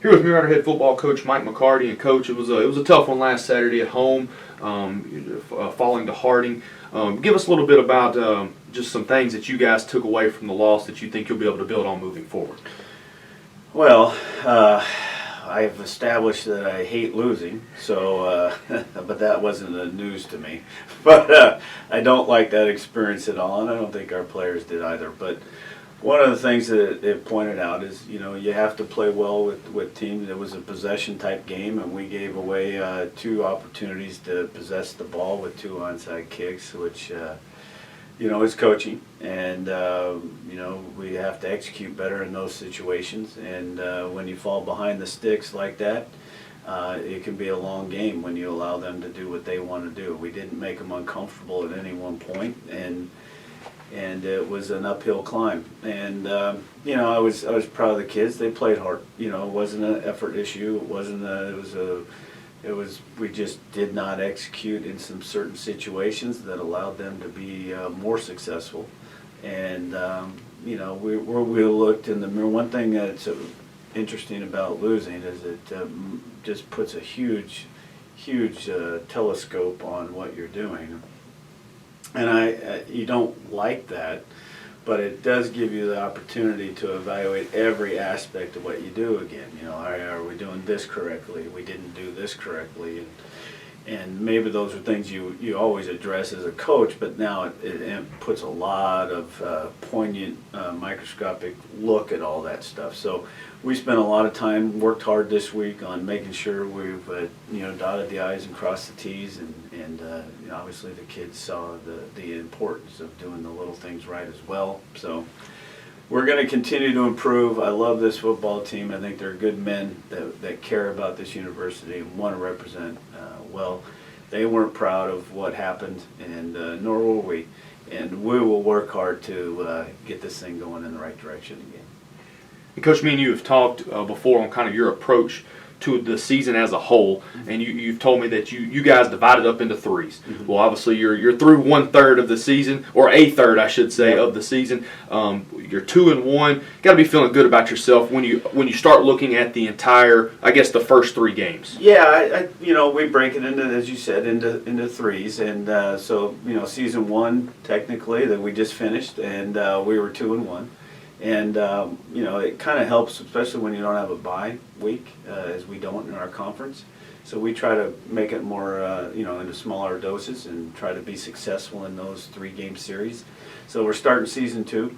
Here with Mulerider head football coach Mike McCarty. And coach, it was a tough one last Saturday at home, falling to Harding. Give us a little bit about just some things that you guys took away from the loss that you think you'll be able to build on moving forward. Well, I've established that I hate losing, so but that wasn't the news to me. But I don't like that experience at all, and I don't think our players did either. But one of the things that it pointed out is, you have to play well with teams. It was a possession type game, and we gave away 2 opportunities to possess the ball with 2 onside kicks, which is coaching, and we have to execute better in those situations. And when you fall behind the sticks like that, it can be a long game when you allow them to do what they want to do. We didn't make them uncomfortable at any one point, and it was an uphill climb. And I was proud of the kids. They played hard. It wasn't an effort issue. We just did not execute in some certain situations that allowed them to be more successful. And we looked in the mirror. One thing that's interesting about losing is it just puts a huge telescope on what you're doing. And you don't like that, but it does give you the opportunity to evaluate every aspect of what you do again. Are we doing this correctly? We didn't do this correctly. And maybe those are things you always address as a coach, but now it puts a lot of poignant, microscopic look at all that stuff. So we spent a lot of time, worked hard this week on making sure we've dotted the I's and crossed the T's, and obviously the kids saw the importance of doing the little things right as well. So we're going to continue to improve. I love this football team. I think they're good men that care about this university and want to represent well. They weren't proud of what happened, and nor were we. And we will work hard to get this thing going in the right direction again. And Coach, me and you have talked before on kind of your approach to the season as a whole, and you've told me that you guys divided up into threes. Mm-hmm. Well, obviously you're through 1/3 of the season, or a third, I should say, of the season. You're 2-1. Got to be feeling good about yourself when you start looking at the entire, I guess, the first 3 games. Yeah, we break it into, as you said, into threes, and so season 1 technically that we just finished, and we were 2-1. And it kind of helps, especially when you don't have a bye week, as we don't in our conference. So we try to make it more, into smaller doses and try to be successful in those 3-game series. So we're starting season 2,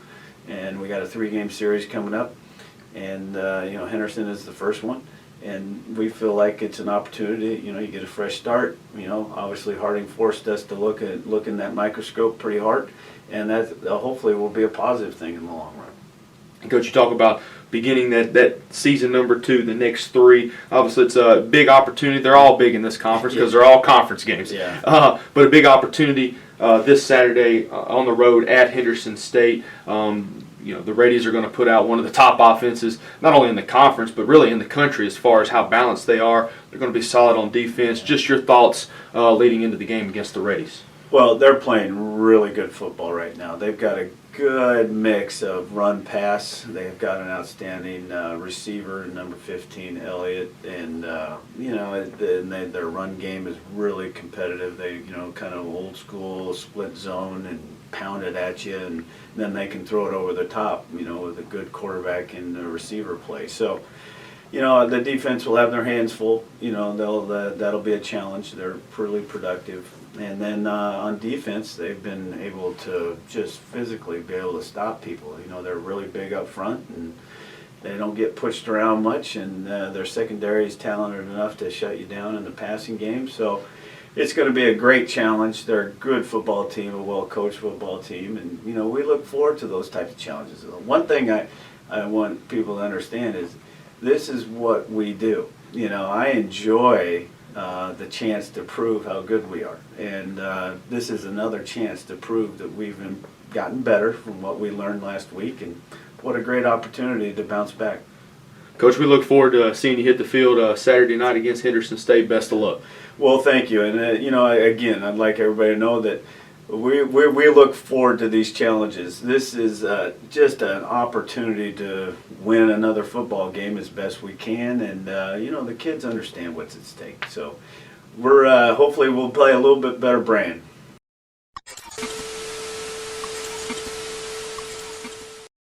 and we got a 3-game series coming up. And Henderson is the first one, and we feel like it's an opportunity. You get a fresh start. Obviously Harding forced us to look in that microscope pretty hard, and that hopefully will be a positive thing in the long run. Coach, you talk about beginning that season number 2, the next 3. Obviously, it's a big opportunity. They're all big in this conference because they're all conference games. Yeah. But a big opportunity this Saturday on the road at Henderson State. The Redies are going to put out one of the top offenses, not only in the conference, but really in the country as far as how balanced they are. They're going to be solid on defense. Just your thoughts leading into the game against the Redies. Well, they're playing really good football right now. They've got a good mix of run-pass. They've got an outstanding receiver, number 15, Elliott, and their run game is really competitive. They, kind of old school, split zone and pound it at you, and then they can throw it over the top, with a good quarterback and a receiver play. So, the defense will have their hands full. That'll be a challenge. They're pretty productive. And then on defense, they've been able to just physically be able to stop people. They're really big up front, and they don't get pushed around much, and their secondary is talented enough to shut you down in the passing game. So it's going to be a great challenge. They're a good football team, a well-coached football team, and, we look forward to those types of challenges. One thing I want people to understand is this is what we do. I enjoy the chance to prove how good we are. And this is another chance to prove that we've gotten better from what we learned last week, and what a great opportunity to bounce back. Coach, we look forward to seeing you hit the field Saturday night against Henderson State. Best of luck. Well, thank you. And, again, I'd like everybody to know that We look forward to these challenges. This is just an opportunity to win another football game as best we can, and the kids understand what's at stake. So we're hopefully we'll play a little bit better brand.